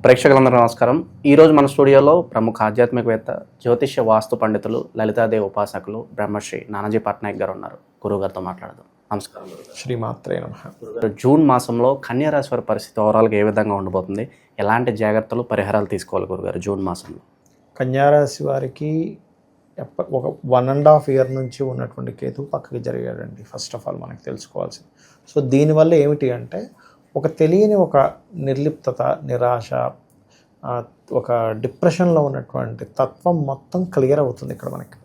ప్రేక్షకులందరూ నమస్కారం. ఈరోజు మన స్టూడియోలో ప్రముఖ ఆధ్యాత్మికవేత్త, జ్యోతిష్య వాస్తు పండితులు, లలితాదేవి ఉపాసకులు బ్రహ్మశ్రీ నానాజీ పట్నాయక్ గారు ఉన్నారు. గురువుగారితో మాట్లాడదాం. నమస్కారం. శ్రీమాత్రే నమః. జూన్ మాసంలో కన్యా రాశి వారి పరిస్థితి ఓవరాల్గా ఏ విధంగా ఉండబోతుంది? ఎలాంటి జాగ్రత్తలు, పరిహారాలు తీసుకోవాలి గురుగారు జూన్ మాసంలో? కన్యారాశి వారికి ఒక 1.5 year నుంచి ఉన్నటువంటి కేతు పక్కకి జరిగాడండి. ఫస్ట్ ఆఫ్ ఆల్ మనకు తెలుసుకోవాల్సింది. సో దీనివల్ల ఏమిటి అంటే ఒక తెలియని ఒక నిర్లిప్తత, నిరాశ, ఒక డిప్రెషన్లో ఉన్నటువంటి తత్వం మొత్తం క్లియర్ అవుతుంది ఇక్కడ మనకి.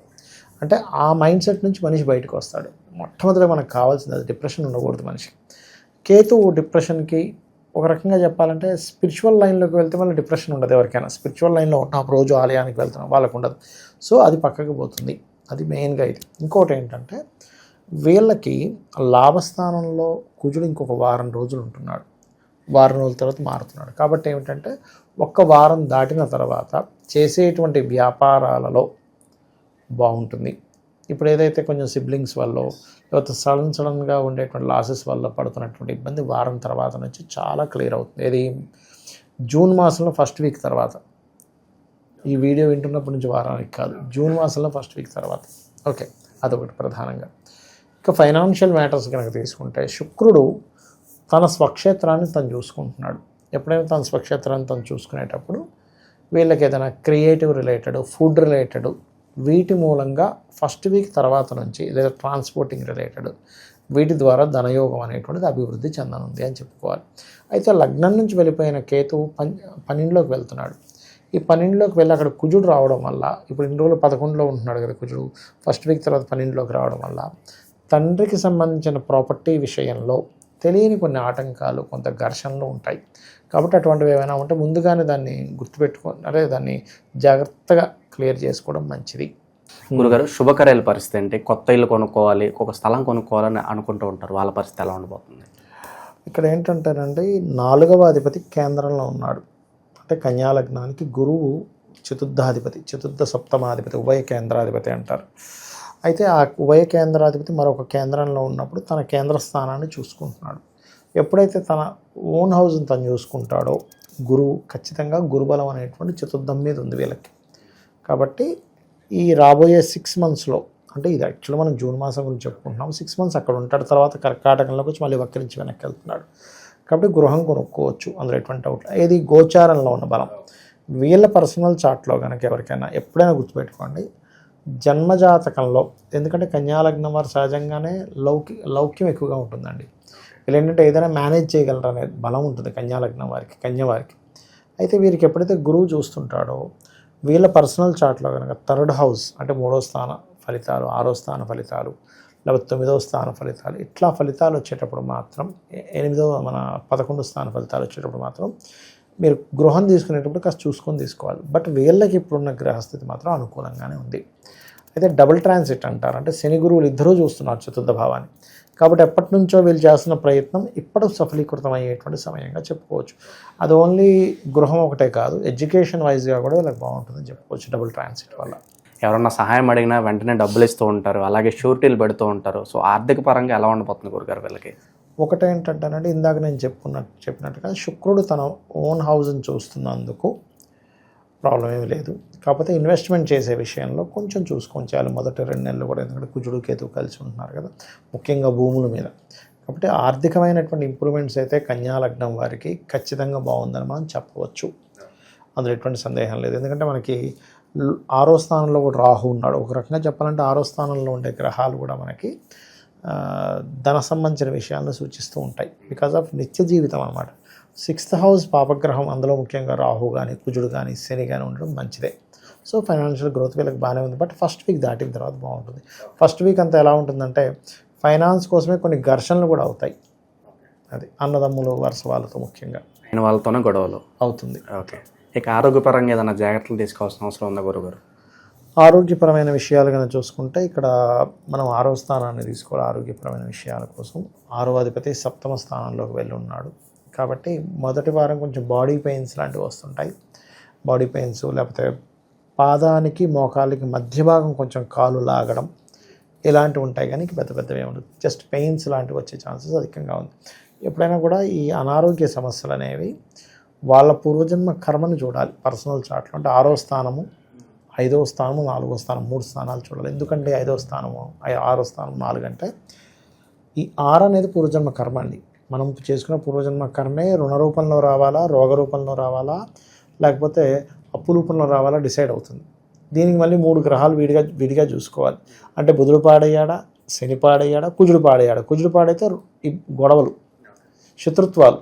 అంటే ఆ మైండ్ సెట్ నుంచి మనిషి బయటకు వస్తాడు. మొట్టమొదటిగా మనకు కావాల్సింది అది, డిప్రెషన్ ఉండకూడదు మనిషికి. కేతువు డిప్రెషన్కి ఒక రకంగా చెప్పాలంటే స్పిరిచువల్ లైన్లోకి వెళ్తే మళ్ళీ డిప్రెషన్ ఉండదు ఎవరికైనా. స్పిరిచువల్ లైన్లో ఉన్నాం, రోజు ఆలయానికి వెళ్తున్నాం, వాళ్ళకు ఉండదు. సో అది పక్కకు పోతుంది. అది మెయిన్గా ఇది. ఇంకోటి ఏంటంటే వీళ్ళకి లాభస్థానంలో కుజుడు ఇంకొక వారం రోజులు ఉంటున్నాడు. వారం రోజుల తర్వాత మారుతున్నాడు. కాబట్టి ఏమిటంటే ఒక్క వారం దాటిన తర్వాత చేసేటువంటి వ్యాపారాలలో బాగుంటుంది. ఇప్పుడు ఏదైతే కొంచెం సిబ్లింగ్స్ వల్ల లేకపోతే సడన్గా ఉండేటువంటి లాసెస్ వల్ల పడుతున్నటువంటి ఇబ్బంది వారం తర్వాత నుంచి చాలా క్లియర్ అవుతుంది. ఇది జూన్ మాసంలో ఫస్ట్ వీక్ తర్వాత. ఈ వీడియో వింటున్నప్పటి నుంచి వారానికి కాదు, జూన్ మాసంలో ఫస్ట్ వీక్ తర్వాత. ఓకే, అదొకటి ప్రధానంగా. ఇక ఫైనాన్షియల్ మ్యాటర్స్ కనుక తీసుకుంటే శుక్రుడు తన స్వక్షేత్రాన్ని తను చూసుకుంటున్నాడు. ఎప్పుడైనా తన స్వక్షేత్రాన్ని తను చూసుకునేటప్పుడు వీళ్ళకి ఏదైనా క్రియేటివ్ రిలేటెడ్, ఫుడ్ రిలేటెడ్, వీటి మూలంగా ఫస్ట్ వీక్ తర్వాత నుంచి లేదా ట్రాన్స్పోర్టింగ్ రిలేటెడ్ వీటి ద్వారా ధనయోగం అనేటువంటిది అభివృద్ధి చెందనుంది అని చెప్పుకోవాలి. అయితే లగ్నం నుంచి వెళ్ళిపోయిన కేతువు పన్నెండులోకి వెళ్తున్నాడు. ఈ పన్నెండులోకి వెళ్ళి అక్కడ కుజుడు రావడం వల్ల, ఇప్పుడు ఇన్ని రోజులు 11లో ఉంటున్నాడు కదా కుజుడు, ఫస్ట్ వీక్ తర్వాత 12లోకి రావడం వల్ల తండ్రికి సంబంధించిన ప్రాపర్టీ విషయంలో తెలియని కొన్ని ఆటంకాలు, కొంత ఘర్షణలు ఉంటాయి. కాబట్టి అటువంటివి ఏమైనా ఉంటే ముందుగానే దాన్ని గుర్తుపెట్టుకొని, అదే దాన్ని జాగ్రత్తగా క్లియర్ చేసుకోవడం మంచిది. గురుగారు, శుభకార్యాల పరిస్థితి ఏంటి? కొత్త ఇల్లు కొనుక్కోవాలి, ఒక స్థలం కొనుక్కోవాలని అనుకుంటూ ఉంటారు, వాళ్ళ పరిస్థితి ఎలా ఉండబోతుంది? ఇక్కడ ఏంటంటేనండి 4వ అధిపతి కేంద్రంలో ఉన్నాడు. అంటే కన్యా లగ్నానికి గురువు చతుర్థాధిపతి, చతుర్థ సప్తమాధిపతి, ఉభయ కేంద్రాధిపతి అంటారు. అయితే ఆ ఉభయ కేంద్రాధిపతి మరొక కేంద్రంలో ఉన్నప్పుడు తన కేంద్ర స్థానాన్ని చూసుకుంటున్నాడు. ఎప్పుడైతే తన ఓన్ హౌస్ని తను చూసుకుంటాడో గురువు ఖచ్చితంగా గురుబలం అనేటువంటి చతుర్థం మీద ఉంది వీళ్ళకి. కాబట్టి ఈ రాబోయే 6 monthsలో, అంటే ఇది యాక్చువల్గా మనం జూన్ మాసం గురించి చెప్పుకుంటున్నాం, 6 months అక్కడ ఉంటాడు. తర్వాత కర్కాటకంలోకి వచ్చి మళ్ళీ వక్రించి వెనక్కి వెళ్తున్నాడు. కాబట్టి గృహం కొనుక్కోవచ్చు, అందులో ఎటువంటి డౌట్. ఏది గోచారంలో ఉన్న బలం. వీళ్ళ పర్సనల్ చార్ట్లో కనుక ఎవరికైనా ఎప్పుడైనా గుర్తుపెట్టుకోండి, జన్మజాతకంలో, ఎందుకంటే కన్యాలగ్నం వారు సహజంగానే లౌక్యం ఎక్కువగా ఉంటుందండి. వీళ్ళు ఏంటంటే ఏదైనా మేనేజ్ చేయగలరు అనే బలం ఉంటుంది కన్యాలగ్నం వారికి, కన్యవారికి. అయితే వీరికి ఎప్పుడైతే గురువు చూస్తుంటాడో వీళ్ళ పర్సనల్ చార్ట్లో కనుక 3rd house అంటే 3వ స్థాన ఫలితాలు, 6వ స్థాన ఫలితాలు, లేకపోతే 9వ స్థాన ఫలితాలు, ఇట్లా ఫలితాలు వచ్చేటప్పుడు మాత్రం, 11వ స్థాన ఫలితాలు వచ్చేటప్పుడు మాత్రం మీరు గృహం తీసుకునేటప్పుడు కాస్త చూసుకొని తీసుకోవాలి. బట్ వీళ్ళకి ఇప్పుడున్న గ్రహస్థితి మాత్రం అనుకూలంగానే ఉంది. అయితే డబుల్ ట్రాన్సిట్ అంటారు, అంటే శని గురువులు ఇద్దరూ చూస్తున్నారు చతుర్థ భావాన్ని. కాబట్టి ఎప్పటి నుంచో వీళ్ళు చేస్తున్న ప్రయత్నం ఇప్పుడు సఫలీకృతం అయ్యేటువంటి సమయంగా చెప్పుకోవచ్చు. అది ఓన్లీ గృహం ఒకటే కాదు, ఎడ్యుకేషన్ వైజ్గా కూడా వీళ్ళకి బాగుంటుందని చెప్పుకోవచ్చు డబుల్ ట్రాన్సిట్ వల్ల. ఎవరన్నా సహాయం అడిగినా వెంటనే డబ్బులు ఇస్తూ ఉంటారు, అలాగే షూరిటీలు పెడుతూ ఉంటారు. సో ఆర్థిక పరంగా ఎలా ఉండబోతుంది గురుగారు వీళ్ళకి? ఒకటేంటంటేనంటే ఇందాక నేను చెప్పినట్టుగా శుక్రుడు తన ఓన్ హౌస్ని చూస్తున్నందుకు ప్రాబ్లం ఏమీ లేదు. కాకపోతే ఇన్వెస్ట్మెంట్ చేసే విషయంలో కొంచెం చూసుకొని చేయాలి మొదటి 2 నెలలు కూడా, ఎందుకంటే కుజుడు కేతు కలిసి ఉంటున్నారు కదా, ముఖ్యంగా భూముల మీద. కాబట్టి ఆర్థికమైనటువంటి ఇంప్రూవ్మెంట్స్ అయితే కన్యా లగ్నం వారికి ఖచ్చితంగా బాగుందని మనం చెప్పవచ్చు, అందులో ఎటువంటి సందేహం లేదు. ఎందుకంటే మనకి 6వ స్థానంలో కూడా రాహు ఉన్నాడు. ఒక రకంగా చెప్పాలంటే 6వ స్థానంలో ఉండే గ్రహాలు కూడా మనకి ధన సంబంధించిన విషయాలను సూచిస్తూ ఉంటాయి. బికాజ్ ఆఫ్ నిత్య జీవితం అన్నమాట. 6th house పాపగ్రహం, అందులో ముఖ్యంగా రాహు కానీ, కుజుడు కానీ, శని కానీ ఉండడం మంచిదే. సో ఫైనాన్షియల్ గ్రోత్ వీళ్ళకి బాగానే ఉంది. బట్ ఫస్ట్ వీక్ దాటిన తర్వాత బాగుంటుంది. ఫస్ట్ వీక్ అంతా ఎలా ఉంటుందంటే ఫైనాన్స్ కోసమే కొన్ని ఘర్షణలు కూడా అవుతాయి. అది అన్నదమ్ములు వరుస వాళ్ళతో ముఖ్యంగా ఆయన వాళ్ళతోనే గొడవలు అవుతుంది. ఓకే, ఇక ఆరోగ్యపరంగా ఏదైనా జాగ్రత్తలు తీసుకోవాల్సిన అవసరం ఉందా గురుగారు? ఆరోగ్యపరమైన విషయాలు కనుక చూసుకుంటే ఇక్కడ మనం 6వ స్థానాన్ని తీసుకోవాలి. ఆరోగ్యపరమైన విషయాల కోసం 6వ అధిపతి 7వ స్థానంలోకి వెళ్ళి ఉన్నాడు. కాబట్టి మొదటి వారం కొంచెం బాడీ పెయిన్స్ లాంటివి వస్తుంటాయి. బాడీ పెయిన్స్, లేకపోతే పాదానికి మోకాలికి మధ్య భాగం కొంచెం కాలు లాగడం, ఇలాంటివి ఉంటాయి. కానీ పెద్ద పెద్దవి ఏముండదు, జస్ట్ పెయిన్స్ లాంటివి వచ్చే ఛాన్సెస్ అధికంగా ఉంది. ఎప్పుడైనా కూడా ఈ అనారోగ్య సమస్యలు అనేవి వాళ్ళ పూర్వజన్మ కర్మను చూడాలి పర్సనల్ చార్ట్లో. అంటే 6వ స్థానము, 5వ స్థానము, 4వ స్థానం 3 స్థానాలు చూడాలి. ఎందుకంటే 5వ స్థానము 6వ స్థానం 4 అంటే ఈ 6 అనేది పూర్వజన్మ కర్మ అండి. మనం చేసుకున్న పూర్వజన్మ కర్మే రుణ రూపంలో రావాలా, రోగ రూపంలో రావాలా, లేకపోతే అప్పు రూపంలో రావాలా డిసైడ్ అవుతుంది. దీనికి మళ్ళీ 3 గ్రహాలు విడిగా చూసుకోవాలి. అంటే బుధుడు పాడయ్యాడా, శని పాడయ్యాడా, కుజుడు పాడయ్యాడా. కుజుడు పాడైతే ఈ గొడవలు, శత్రుత్వాలు,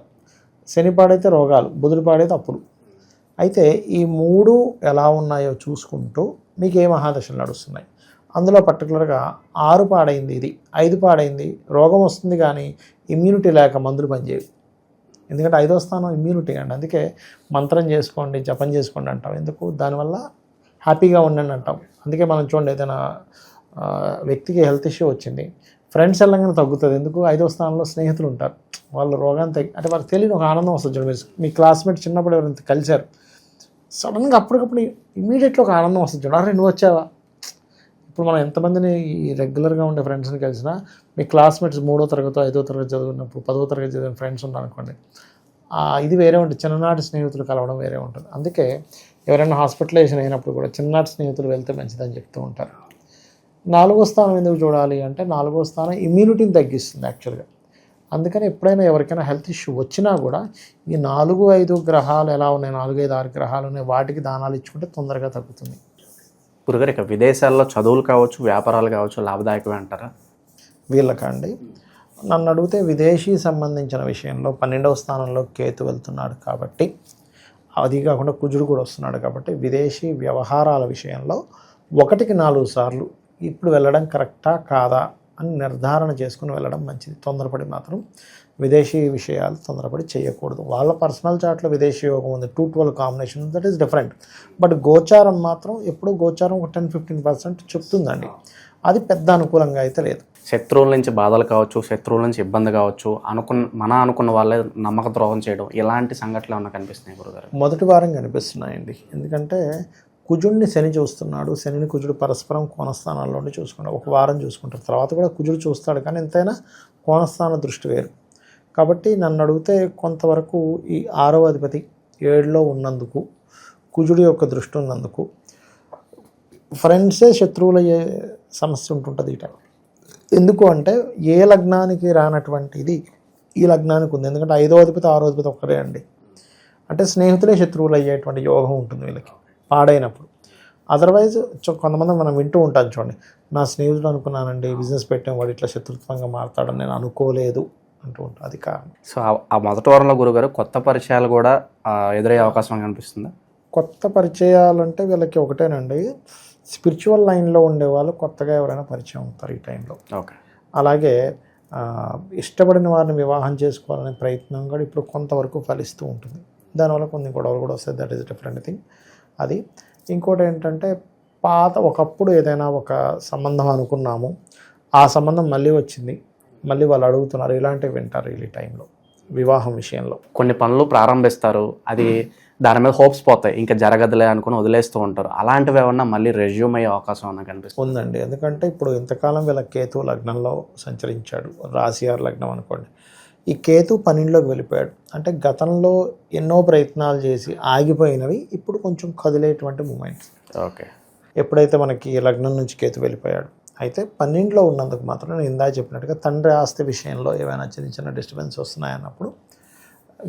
శని పాడైతే రోగాలు, బుధుడు పాడైతే అప్పులు. అయితే ఈ 3 ఎలా ఉన్నాయో చూసుకుంటూ మీకు ఏ మహాదశలు నడుస్తున్నాయి. అందులో పర్టికులర్గా 6 పాడైంది, ఇది 5 పాడైంది, రోగం వస్తుంది కానీ ఇమ్యూనిటీ లేక మందులు పనిచేయవు. ఎందుకంటే 5వ స్థానం ఇమ్యూనిటీ అండి. అందుకే మంత్రం చేసుకోండి, జపం చేసుకోండి అంటాం. ఎందుకు? దానివల్ల హ్యాపీగా ఉండండి అంటాం. అందుకే మనం చూడండి, ఏదైనా వ్యక్తికి హెల్త్ ఇష్యూ వచ్చింది, ఫ్రెండ్స్ వెళ్ళగానే తగ్గుతుంది. ఎందుకు? 5వ స్థానంలో స్నేహితులు ఉంటారు. వాళ్ళు రోగాన్ని అంటే వాళ్ళకి తెలియని ఒక ఆనందం వస్తుంది. చూడండి, మీ క్లాస్మేట్ చిన్నప్పుడు ఎవరైనా కలిశారు, సడన్గా అప్పటికప్పుడు ఇమీడియట్గా ఒక ఆనందం వస్తుంది. చూడండి, అరే నువ్వు వచ్చావా. ఇప్పుడు మనం ఎంతమందిని రెగ్యులర్గా ఉండే ఫ్రెండ్స్ని కలిసినా మీ క్లాస్మేట్స్ 3వ తరగతి 5వ తరగతి చదువుకున్నప్పుడు 10వ తరగతి చదివిన ఫ్రెండ్స్ ఉన్నారనుకోండి, ఇది వేరే ఉంటుంది. చిన్ననాటి స్నేహితులు కలవడం వేరే ఉంటుంది. అందుకే ఎవరైనా హాస్పిటలైజేషన్ అయినప్పుడు కూడా చిన్ననాటి స్నేహితులు వెళ్తే మంచిదని చెప్తూ ఉంటారు. 4వ స్థానం ఎందుకు చూడాలి అంటే 4వ స్థానం ఇమ్యూనిటీని తగ్గిస్తుంది యాక్చువల్గా. అందుకని ఎప్పుడైనా ఎవరికైనా హెల్త్ ఇష్యూ వచ్చినా కూడా ఈ 4, 5 గ్రహాలు ఎలా ఉన్నాయి, 4, 5, 6 గ్రహాలు ఉన్నాయి, వాటికి దానాలు ఇచ్చుకుంటే తొందరగా తగ్గుతుంది. గురుగారు, ఇక విదేశాల్లో చదువులు కావచ్చు, వ్యాపారాలు కావచ్చు లాభదాయకమే అంటారా? వీళ్ళకండి నన్ను అడిగితే విదేశీ సంబంధించిన విషయంలో 12వ స్థానంలో కేతు వెళ్తున్నాడు కాబట్టి, అది కాకుండా కుజుడు కూడా వస్తున్నాడు కాబట్టి విదేశీ వ్యవహారాల విషయంలో 1కి 4 సార్లు ఇప్పుడు వెళ్ళడం కరెక్టా కాదా అని నిర్ధారణ చేసుకుని వెళ్ళడం మంచిది. తొందరపడి మాత్రం విదేశీ విషయాలు తొందరపడి చేయకూడదు. వాళ్ళ పర్సనల్ చార్ట్లో విదేశీ యోగం ఉంది, 2-12 combination, that is different. But గోచారం మాత్రం ఎప్పుడూ గోచారం ఒక 10-15% చెప్తుందండి. అది పెద్ద అనుకూలంగా అయితే లేదు. శత్రువుల నుంచి బాధలు కావచ్చు, శత్రువుల నుంచి ఇబ్బంది కావచ్చు, అనుకున్న వాళ్ళే నమ్మక ద్రోహం చేయడం, ఇలాంటి సంఘటనలు ఏమన్నా కనిపిస్తున్నాయి గురుగారు? మొదటి వారం కనిపిస్తున్నాయండి. ఎందుకంటే కుజుడిని శని చూస్తున్నాడు, శనిని కుజుడు పరస్పరం కోణస్థానాల్లోనే చూసుకుంటాడు. ఒక వారం చూసుకుంటారు, తర్వాత కూడా కుజుడు చూస్తాడు, కానీ ఎంతైనా కోణస్థాన దృష్టి వేరు. కాబట్టి నన్ను అడిగితే కొంతవరకు ఈ 6వ అధిపతి 7లో ఉన్నందుకు, కుజుడి యొక్క దృష్టి ఉన్నందుకు ఫ్రెండ్సే శత్రువులయ్యే సమస్య ఉంటుంటుంది ఈ టైం. ఎందుకు అంటే ఏ లగ్నానికి రానటువంటిది ఈ లగ్నానికి ఉంది. ఎందుకంటే 5వ అధిపతి 6వ అధిపతి ఒక్కరే అండి. అంటే స్నేహితులే శత్రువులు అయ్యేటువంటి యోగం ఉంటుంది వీళ్ళకి పాడైనప్పుడు. అదర్వైజ్ కొంతమంది మనం వింటూ ఉంటాం, చూడండి, నా స్నేహితుడు అనుకున్నానండి, బిజినెస్ పెట్టాం, వాడు ఇట్లా శత్రుత్వంగా మారతాడని నేను అనుకోలేదు అంటూ ఉంటాను. అది కారణం. సో ఆ మొదటి వారంలో గురుగారు కొత్త పరిచయాలు కూడా ఎదురయ్యే అవకాశం కనిపిస్తుంది. కొత్త పరిచయాలంటే వీళ్ళకి ఒకటేనండి, స్పిరిచువల్ లైన్లో ఉండేవాళ్ళు కొత్తగా ఎవరైనా పరిచయం అవుతారు ఈ టైంలో. ఓకే. అలాగే ఇష్టపడిన వారిని వివాహం చేసుకోవాలనే ప్రయత్నం కూడా ఇప్పుడు కొంతవరకు ఫలిస్తూ ఉంటుంది. దానివల్ల కొన్ని గొడవలు కూడా వస్తాయి, దట్ ఈస్ డిఫరెంట్ థింగ్. అది ఇంకోటి ఏంటంటే, ఒకప్పుడు ఏదైనా ఒక సంబంధం అనుకున్నాము, ఆ సంబంధం మళ్ళీ వచ్చింది, మళ్ళీ వాళ్ళు అడుగుతున్నారు, ఇలాంటివి వింటారు ఈ టైంలో వివాహం విషయంలో. కొన్ని పనులు ప్రారంభిస్తారు, అది దాని మీద హోప్స్ పోతాయి, ఇంకా జరగదులే అనుకుని వదిలేస్తూ ఉంటారు. అలాంటివి ఏమన్నా మళ్ళీ రెజ్యూమ్ అయ్యే అవకాశం అన్న కనిపిస్తుంది? ఉందండి. ఎందుకంటే ఇప్పుడు ఇంతకాలం వీళ్ళ కేతు లగ్నంలో సంచరించాడు, రాశి 6 లగ్నం అనుకోండి. ఈ కేతు 12లోకి వెళ్ళిపోయాడు. అంటే గతంలో ఎన్నో ప్రయత్నాలు చేసి ఆగిపోయినవి ఇప్పుడు కొంచెం కదిలేటువంటి మూమెంట్స్. ఓకే. ఎప్పుడైతే మనకి లగ్నం నుంచి కేతు వెళ్ళిపోయాడు, అయితే 12లో ఉన్నందుకు మాత్రం నేను ఇందాక చెప్పినట్టుగా తండ్రి ఆస్తి విషయంలో ఏమైనా చిన్న చిన్న డిస్టర్బెన్స్ వస్తున్నాయన్నప్పుడు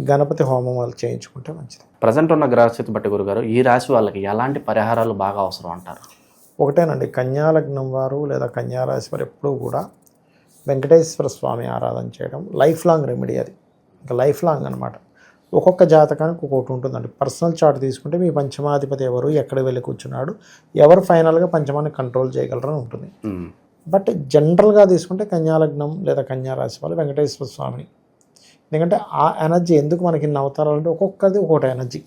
గణపతి హోమం వాళ్ళు చేయించుకుంటే మంచిది. ప్రజెంట్ ఉన్న గ్రహస్థితి బట్టి గురుగారు, ఈ రాశి వాళ్ళకి ఎలాంటి పరిహారాలు బాగా అవసరం అంటారు? ఒకటేనండి, కన్యా లగ్నం వారు లేదా కన్యా రాశి వారు ఎప్పుడూ కూడా వెంకటేశ్వర స్వామి ఆరాధన చేయడం లైఫ్ లాంగ్ రెమెడీ. అది ఇంకా లైఫ్ లాంగ్ అనమాట. ఒక్కొక్క జాతకానికి ఒక్కొక్కటి ఉంటుందండి. పర్సనల్ చార్ట్ తీసుకుంటే మీ పంచమాధిపతి ఎవరు, ఎక్కడ వెళ్ళి కూర్చున్నాడు, ఎవరు ఫైనల్గా పంచమాన్ని కంట్రోల్ చేయగలరని ఉంటుంది. బట్ జనరల్గా తీసుకుంటే కన్యా లగ్నం లేదా కన్యా రాశి వాళ్ళు వెంకటేశ్వర స్వామిని, ఎందుకంటే ఆ ఎనర్జీ ఎందుకు మనకి ఇన్ని అవతారాలు అంటే ఒక్కొక్కది ఒక్కొక్కటి ఎనర్జీ.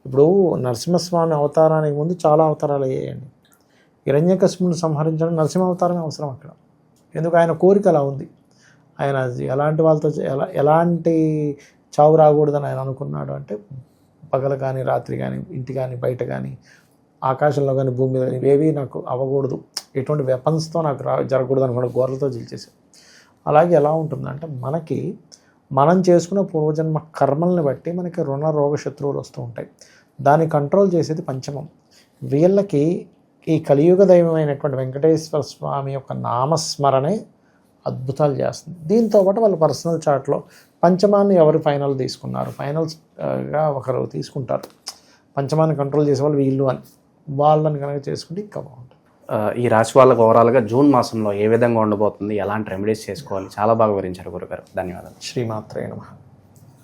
ఇప్పుడు నరసింహస్వామి అవతారానికి ముందు చాలా అవతారాలు అయ్యాయండి. హిరణ్యకశిపుని సంహరించడం నరసింహ అవతారమే అవసరం అక్కడ. ఎందుకు? ఆయన కోరిక అలా ఉంది. ఆయన ఎలాంటి వాళ్ళతో ఎలాంటి చావు రాకూడదని ఆయన అనుకున్నాడు అంటే, పగలు కానీ రాత్రి కానీ ఇంటి కానీ బయట కానీ ఆకాశంలో కానీ భూమి మీద ఇవేవి నాకు అవ్వకూడదు, ఎటువంటి వెపన్స్తో నాకు జరగకూడదు అనుకున్న గోర్లతో జీల్చేసాడు. అలాగే ఎలా ఉంటుందంటే, మనకి మనం చేసుకున్న పూర్వజన్మ కర్మల్ని బట్టి మనకి రుణ రోగ శత్రువులు వస్తూ ఉంటాయి. దాన్ని కంట్రోల్ చేసేది పంచమం. వీళ్ళకి ఈ కలియుగ దైవమైనటువంటి వెంకటేశ్వర స్వామి యొక్క నామస్మరణే అద్భుతాలు చేస్తుంది. దీంతోపాటు వాళ్ళ పర్సనల్ చార్ట్లో పంచమాన్ని ఎవరు ఫైనల్ తీసుకున్నారు, ఫైనల్స్గా ఒకరు తీసుకుంటారు, పంచమాన్ని కంట్రోల్ చేసే వాళ్ళు వీళ్ళు అని, వాళ్ళని కనుక చేసుకుంటే ఇంకా బాగుంటుంది. ఈ రాశి వాళ్ళకు ఓవరాల్గా జూన్ మాసంలో ఏ విధంగా ఉండబోతుంది, ఎలాంటి రెమెడీస్ చేసుకోవాలి, చాలా బాగా వివరించారు గురుగారు. ధన్యవాదాలు. శ్రీమాత్రే నమః.